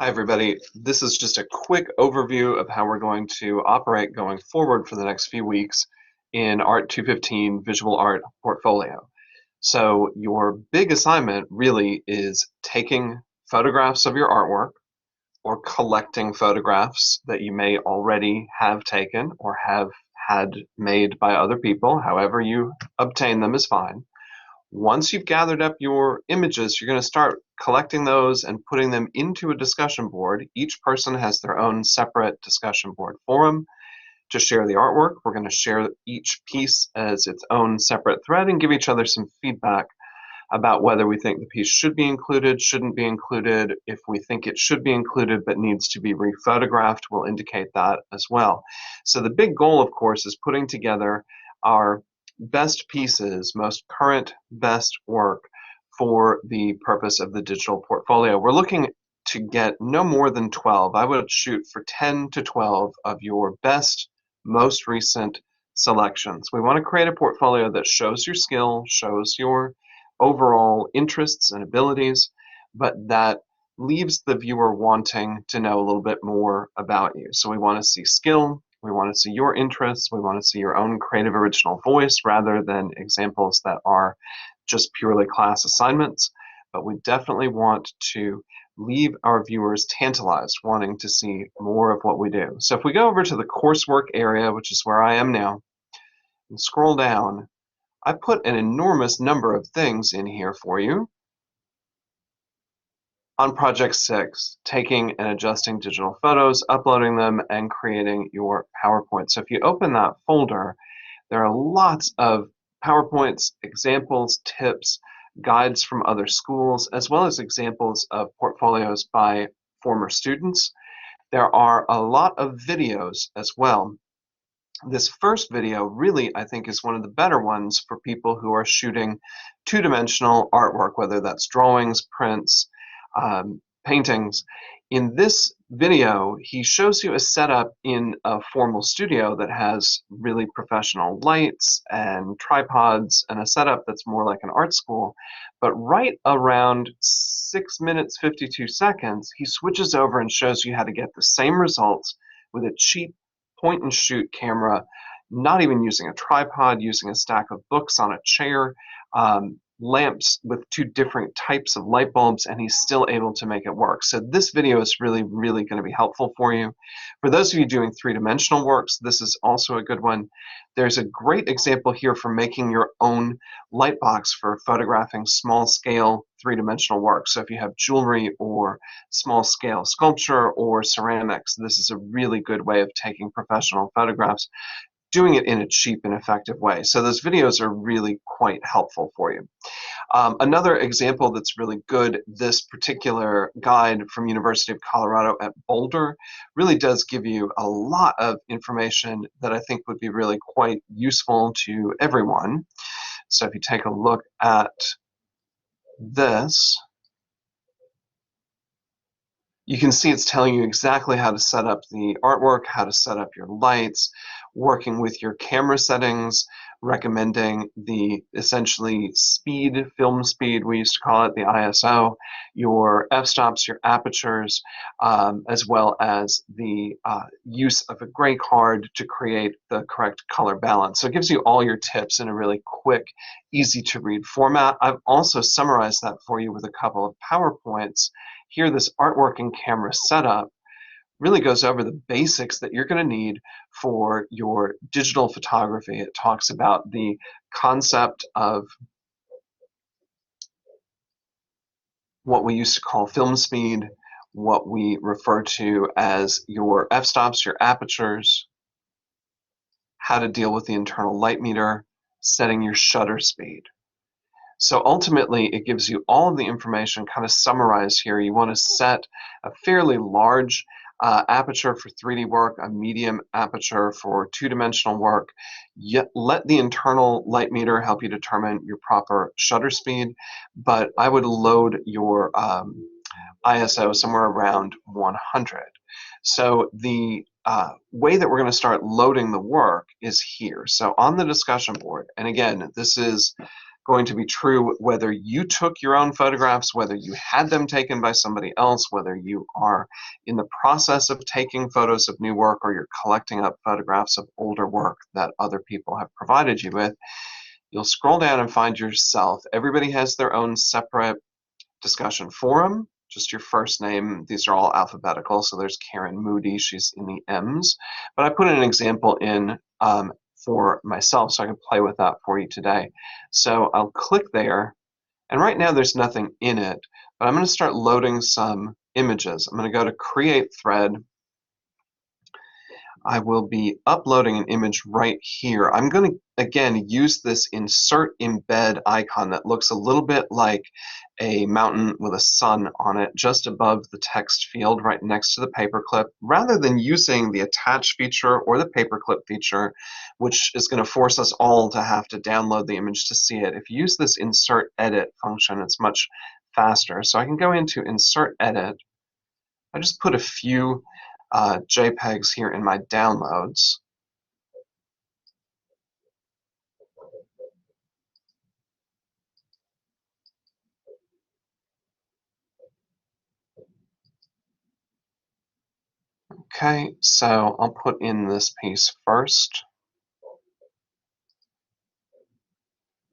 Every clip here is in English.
Hi, everybody. This is just a quick overview of how we're going to operate going forward for the next few weeks in Art 215 Visual Art Portfolio. So your big assignment really is taking photographs of your artwork or collecting photographs that you may already have taken or have had made by other people. However you obtain them is fine. Once you've gathered up your images, you're going to start collecting those and putting them into a discussion board. Each person has their own separate discussion board forum to share the artwork. We're going to share each piece as its own separate thread and give each other some feedback about whether we think the piece should be included, shouldn't be included. If we think it should be included but needs to be rephotographed, we'll indicate that as well. So the big goal, of course, is putting together our best pieces, most current best work for the purpose of the digital portfolio. We're looking to get no more than 12. I would shoot for 10 to 12 of your best, most recent selections. We want to create a portfolio that shows your skill, shows your overall interests and abilities, but that leaves the viewer wanting to know a little bit more about you. So we want to see skill, we want to see your interests, we want to see your own creative original voice rather than examples that are just purely class assignments. But we definitely want to leave our viewers tantalized, wanting to see more of what we do. So if we go over to the coursework area, which is where I am now, and scroll down, I put an enormous number of things in here for you on Project 6, taking and adjusting digital photos, uploading them, and creating your PowerPoint. So if you open that folder, there are lots of PowerPoints, examples, tips, guides from other schools, as well as examples of portfolios by former students. There are a lot of videos as well. This first video really, I think, is one of the better ones for people who are shooting two-dimensional artwork, whether that's drawings, prints, paintings. In this video, he shows you a setup in a formal studio that has really professional lights and tripods and a setup that's more like an art school. But right around 6 minutes, 52 seconds, he switches over and shows you how to get the same results with a cheap point and shoot camera, not even using a tripod, using a stack of books on a chair, lamps with two different types of light bulbs, and he's still able to make it work. So this video is really, really going to be helpful for you. For those of you doing three-dimensional works, this is also a good one. There's a great example here for making your own light box for photographing small-scale three-dimensional work. So if you have jewelry or small-scale sculpture or ceramics, this is a really good way of taking professional photographs, doing it in a cheap and effective way. So those videos are really quite helpful for you. Another example that's really good, this particular guide from University of Colorado at Boulder really does give you a lot of information that I think would be really quite useful to everyone. So if you take a look at this, you can see it's telling you exactly how to set up the artwork, how to set up your lights, working with your camera settings, recommending the essentially speed, film speed, we used to call it the ISO, your f-stops, your apertures, as well as the use of a gray card to create the correct color balance. So it gives you all your tips in a really quick, easy to read format. I've also summarized that for you with a couple of PowerPoints. Here, this artwork and camera setup really goes over the basics that you're going to need for your digital photography. It talks about the concept of what we used to call film speed, what we refer to as your f-stops, your apertures, how to deal with the internal light meter, setting your shutter speed. So ultimately, it gives you all of the information kind of summarized here. You want to set a fairly large aperture for 3D work, a medium aperture for two-dimensional work. Yet let the internal light meter help you determine your proper shutter speed, but I would load your ISO somewhere around 100. So the way that we're going to start loading the work is here. So on the discussion board, and again, this is going to be true whether you took your own photographs, whether you had them taken by somebody else, whether you are in the process of taking photos of new work or you're collecting up photographs of older work that other people have provided you with. You'll scroll down and find yourself. Everybody has their own separate discussion forum, just your first name. These are all alphabetical. So there's Karen Moody, she's in the M's. But I put an example in for myself so I can play with that for you today. So I'll click there, and right now there's nothing in it, but I'm going to start loading some images. I'm going to go to Create Thread. I will be uploading an image right here. I'm going to, again, use this Insert Embed icon that looks a little bit like a mountain with a sun on it just above the text field right next to the paperclip, rather than using the Attach feature or the paperclip feature, which is going to force us all to have to download the image to see it. If you use this Insert Edit function, it's much faster. So I can go into Insert Edit. I just put a few JPEGs here in my downloads. Okay, so I'll put in this piece first.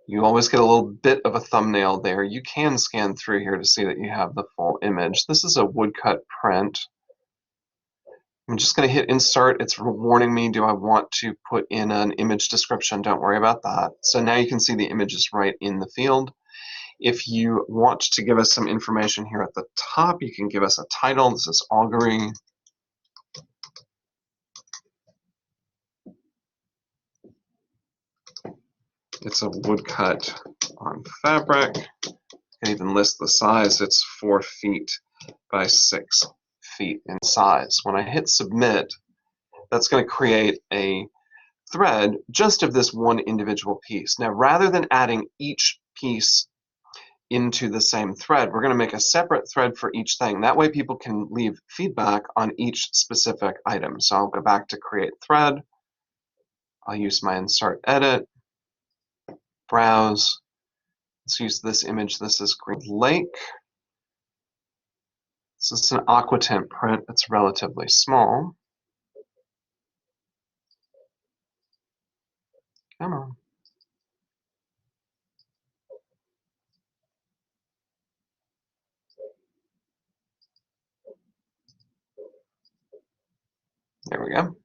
You always get a little bit of a thumbnail there. You can scan through here to see that you have the full image. This is a woodcut print. I'm just going to hit insert. It's warning me, do I want to put in an image description? Don't worry about that. So now you can see the image is right in the field. If you want to give us some information here at the top, you can give us a title. This is augury. It's a woodcut on fabric. You can even list the size. It's 4 feet by 6 feet in size. When I hit submit, that's going to create a thread just of this one individual piece. Now, rather than adding each piece into the same thread, we're going to make a separate thread for each thing. That way people can leave feedback on each specific item. So I'll go back to create thread. I'll use my insert edit, browse. Let's use this image. This is Green Lake. This is an aquatint print. It's relatively small. Come on. There we go.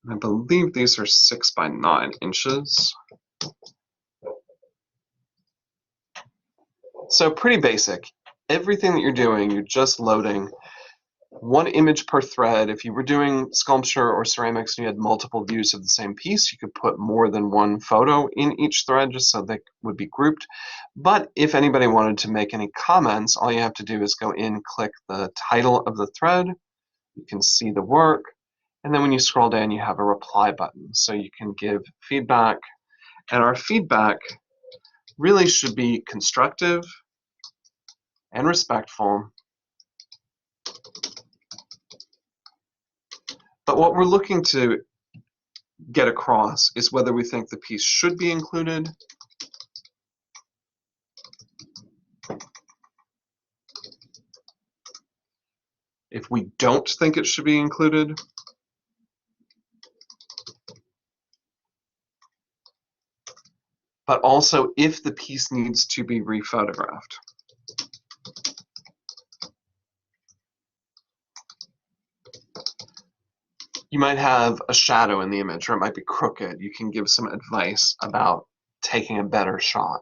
I believe these are 6 by 9 inches. So pretty basic. Everything that you're doing, you're just loading one image per thread. If you were doing sculpture or ceramics and you had multiple views of the same piece, you could put more than one photo in each thread just so they would be grouped. But if anybody wanted to make any comments, all you have to do is go in, click the title of the thread. You can see the work. And then when you scroll down, you have a reply button. So you can give feedback. And our feedback really should be constructive and respectful. But what we're looking to get across is whether we think the piece should be included if we don't think it should be included, but also if the piece needs to be rephotographed. You might have a shadow in the image, or it might be crooked. You can give some advice about taking a better shot.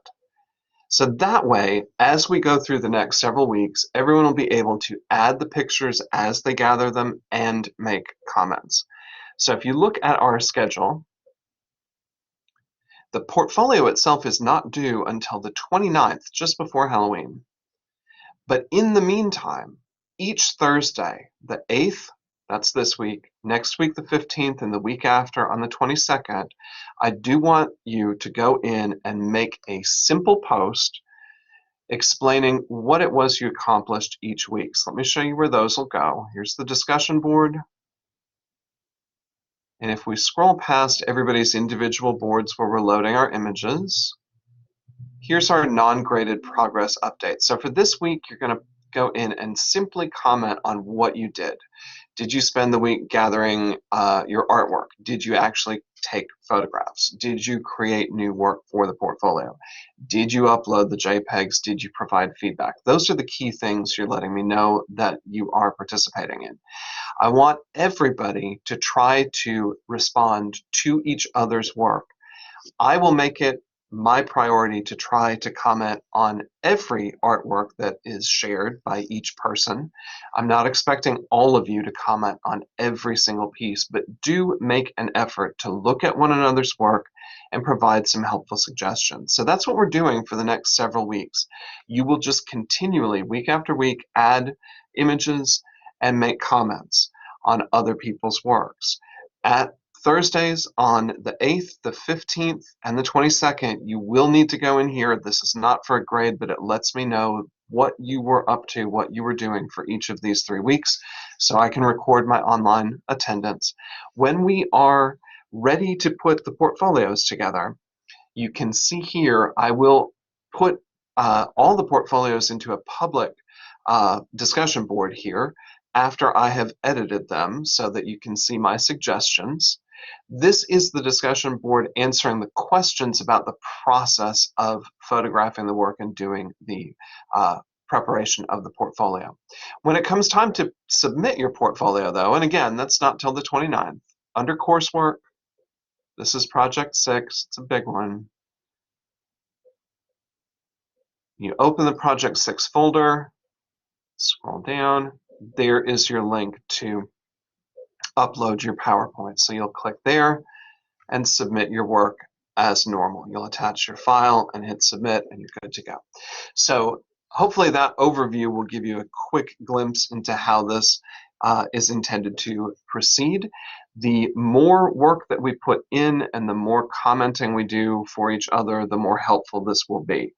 So that way, as we go through the next several weeks, everyone will be able to add the pictures as they gather them and make comments. So if you look at our schedule, the portfolio itself is not due until the 29th, just before Halloween. But in the meantime, each Thursday, the 8th, that's this week, next week the 15th, and the week after on the 22nd, I do want you to go in and make a simple post explaining what it was you accomplished each week. So let me show you where those will go. Here's the discussion board. And if we scroll past everybody's individual boards where we're loading our images, here's our non-graded progress update. So for this week, you're going to go in and simply comment on what you did. Did you spend the week gathering your artwork? Did you actually take photographs? Did you create new work for the portfolio? Did you upload the JPEGs? Did you provide feedback? Those are the key things you're letting me know that you are participating in. I want everybody to try to respond to each other's work. I will make it my priority to try to comment on every artwork that is shared by each person. I'm not expecting all of you to comment on every single piece, but do make an effort to look at one another's work and provide some helpful suggestions. So that's what we're doing for the next several weeks. You will just continually, week after week, add images and make comments on other people's works. At Thursdays on the 8th, the 15th, and the 22nd, you will need to go in here. This is not for a grade, but it lets me know what you were up to, what you were doing for each of these 3 weeks, so I can record my online attendance. When we are ready to put the portfolios together, you can see here, I will put all the portfolios into a public discussion board here after I have edited them so that you can see my suggestions. This is the discussion board answering the questions about the process of photographing the work and doing the preparation of the portfolio. When it comes time to submit your portfolio, though, and again, that's not till the 29th, under coursework, this is project 6, it's a big one. You open the project 6 folder, scroll down, there is your link to upload your PowerPoint. So you'll click there and submit your work as normal. You'll attach your file and hit submit and you're good to go. So hopefully that overview will give you a quick glimpse into how this is intended to proceed. The more work that we put in and the more commenting we do for each other, the more helpful this will be.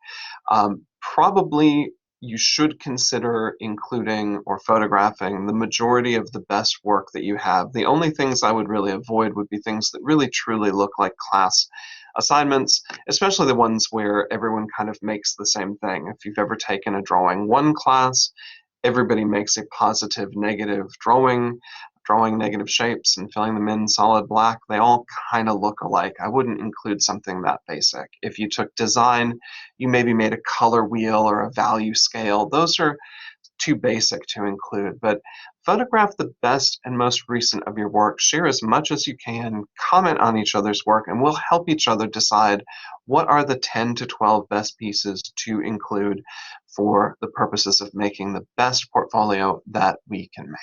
Probably you should consider including or photographing the majority of the best work that you have. The only things I would really avoid would be things that really truly look like class assignments, especially the ones where everyone kind of makes the same thing. If you've ever taken a drawing 1 class, everybody makes a positive, negative drawing negative shapes and filling them in solid black. They all kind of look alike. I wouldn't include something that basic. If you took design, you maybe made a color wheel or a value scale. Those are too basic to include, but photograph the best and most recent of your work. Share as much as you can, comment on each other's work, and we'll help each other decide what are the 10 to 12 best pieces to include for the purposes of making the best portfolio that we can make.